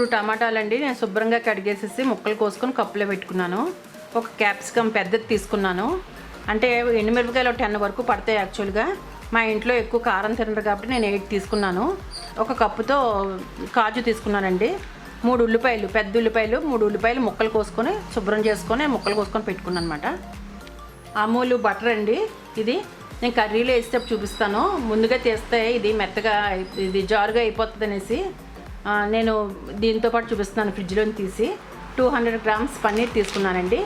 3 టమాటాలండి నేను శుభ్రంగా కడిగేసేసి ముక్కలు కోసుకొని కప్పులో పెట్టుకున్నాను. ఒక క్యాప్సికమ్ పెద్దది తీసుకున్నాను. అంటే ఎండుమిరపకాయలు 10 వరకు పడతాయి యాక్చువల్గా. మా ఇంట్లో ఎక్కువ కారం తినరు కాబట్టి నేను 8 తీసుకున్నాను. ఒక కప్పుతో కాజు తీసుకున్నానండి. 3 ఉల్లిపాయలు, పెద్ద ఉల్లిపాయలు 3 ఉల్లిపాయలు ముక్కలు కోసుకొని శుభ్రం చేసుకొని ముక్కలు కోసుకొని పెట్టుకున్నాను అనమాట. అమూల్ బటర్ అండి. ఇది నేను కర్రీలో వేసేటప్పుడు చూపిస్తాను. ముందుగా తీస్తే ఇది మెత్తగా ఇది జారుగా అయిపోతుంది అనేసి నేను దీంతో పాటు చూపిస్తున్నాను. ఫ్రిడ్జ్లో తీసి 200 గ్రామ్స్ పన్నీర్ తీసుకున్నానండి.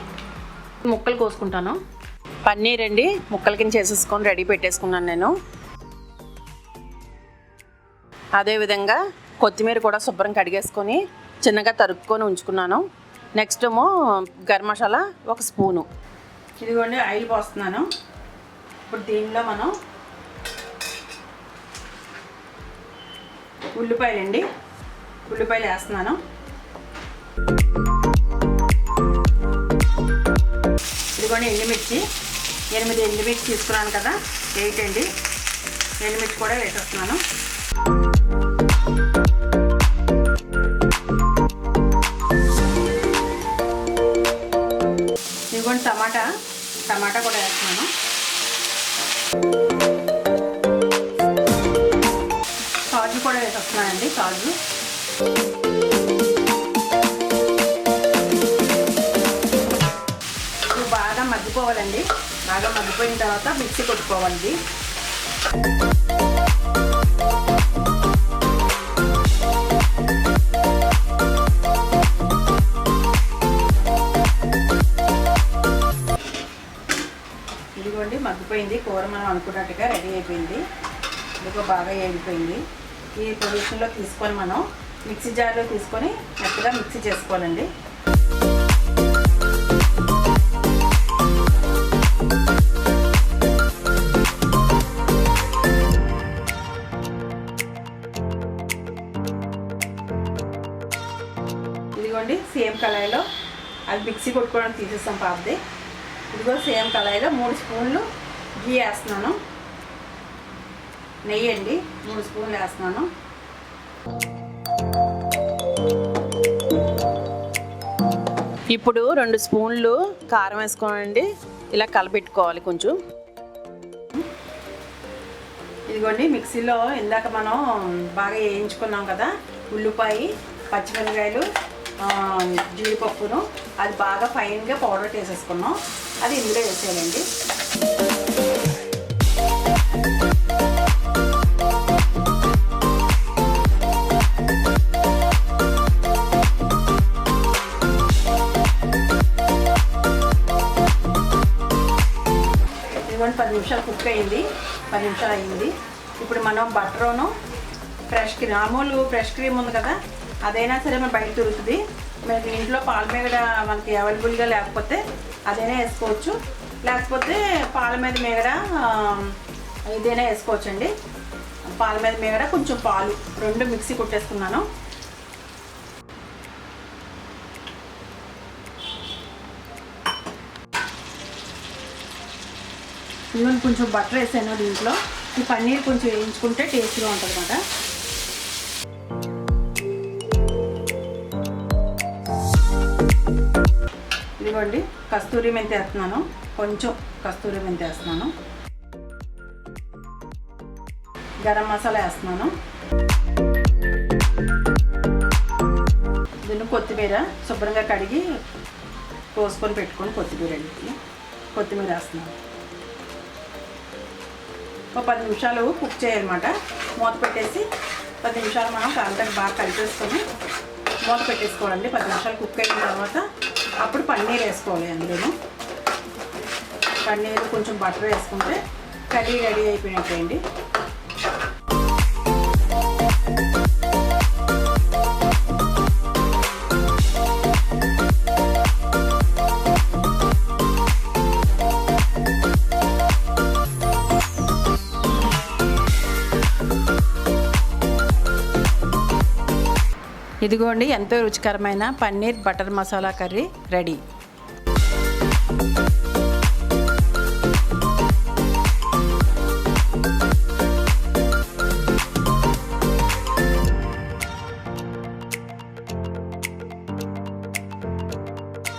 ముక్కలు కోసుకుంటాను. పన్నీర్ అండి ముక్కల కింద చేసేసుకొని రెడీ పెట్టేసుకున్నాను నేను. అదేవిధంగా కొత్తిమీర కూడా శుభ్రం కడిగేసుకొని చిన్నగా తరుక్కొని ఉంచుకున్నాను. నెక్స్ట్ ఏమో గరం మసాలా 1 స్పూను. ఇదిగోండి ఆయిల్ పోస్తున్నాను. ఇప్పుడు దీనిలో మనం ఉల్లిపాయలు వేస్తున్నాను. ఇదిగోండి ఎండుమిర్చి 8 ఎండుమిర్చి తీసుకున్నాను కదా, 8 అండి. ఎండుమిర్చి కూడా వేసేస్తున్నాను. ఇదిగోండి టమాటా కూడా వేస్తున్నాను. కాజు కూడా వేసేస్తున్నానండి. కాజు బాగా మగ్గిపోవాలండి. బాగా మగ్గిపోయిన తర్వాత మిక్సీ కొట్టుకోవాలి. ఇదిగోండి మగ్గిపోయింది. కూర మనం అనుకున్నట్టుగా రెడీ అయిపోయింది. ఇదిగో బాగా వేగిపోయింది. ఈ పొజిషన్లో తీసుకొని మనం మిక్సీ జార్లో తీసుకొని మెత్తగా మిక్సీ చేసుకోవాలండి. ఇదిగోండి సేమ్ కళాయిలో అది మిక్సీ కొట్టుకోవడానికి తీసేస్తాం పాపది. ఇదిగో సేమ్ కళాయిలో 3 స్పూన్లు గీ వేస్తున్నాను. నెయ్యి అండి 3 స్పూన్లు వేస్తున్నాను. ఇప్పుడు 2 స్పూన్లు కారం వేసుకోనండి. ఇలా కలపెట్టుకోవాలి కొంచెం. ఇదిగోండి మిక్సీలో ఇందాక మనం బాగా వేయించుకున్నాం కదా ఉల్లిపాయ, పచ్చిమిరపకాయలు, జీడిపప్పును, అది బాగా ఫైన్గా పౌడర్ చేసేసుకున్నాం. అది ఇందులో వేసేయాలండి. ఇదిగోండి 10 నిమిషాలు కుక్ అయింది. 10 నిమిషాలు అయింది. ఇప్పుడు మనం బటరును fresh cream, Amul fresh cream ఉంది కదా, అదైనా సరే మనం బయట దొరుకుతుంది. మనకి ఇంట్లో పాల మీగడ మనకి అవైలబుల్గా లేకపోతే అదైనా వేసుకోవచ్చు. లేకపోతే పాల మీద మీగడ ఇదైనా వేసుకోవచ్చు అండి. పాల మీద మీగడ కొంచెం పాలు 2 మిక్సీ కొట్టేసుకున్నాను. ఇవన్నీ కొంచెం బటర్ వేసాను దీంట్లో. ఈ పన్నీర్ కొంచెం వేయించుకుంటే టేస్ట్గా ఉంటుంది అన్నమాట. ఇదిగోండి కస్తూరి మెంతి వేస్తున్నాను. కొంచెం కస్తూరి మెంతి వేస్తున్నాను. గరం మసాలా వేస్తున్నాను. దీన్ని కొత్తిమీర శుభ్రంగా కడిగి కోసుకొని పెట్టుకొని కొత్తిమీర వేస్తున్నాను. ఒక 10 నిమిషాలు కుక్ చేయాలన్నమాట. మూత పెట్టేసి 10 నిమిషాలు మనం కాంతకు బాగా కలిపేసుకొని మూత పెట్టేసుకోవాలండి. 10 నిమిషాలు కుక్ అయిన తర్వాత అప్పుడు పన్నీర్ వేసుకోవాలి. అందులోనూ పన్నీర్ కొంచెం బటర్ వేసుకుంటే కర్రీ రెడీ అయిపోయినట్టండి. ఇదిగోండి ఎంతో రుచికరమైన paneer butter masala curry ready.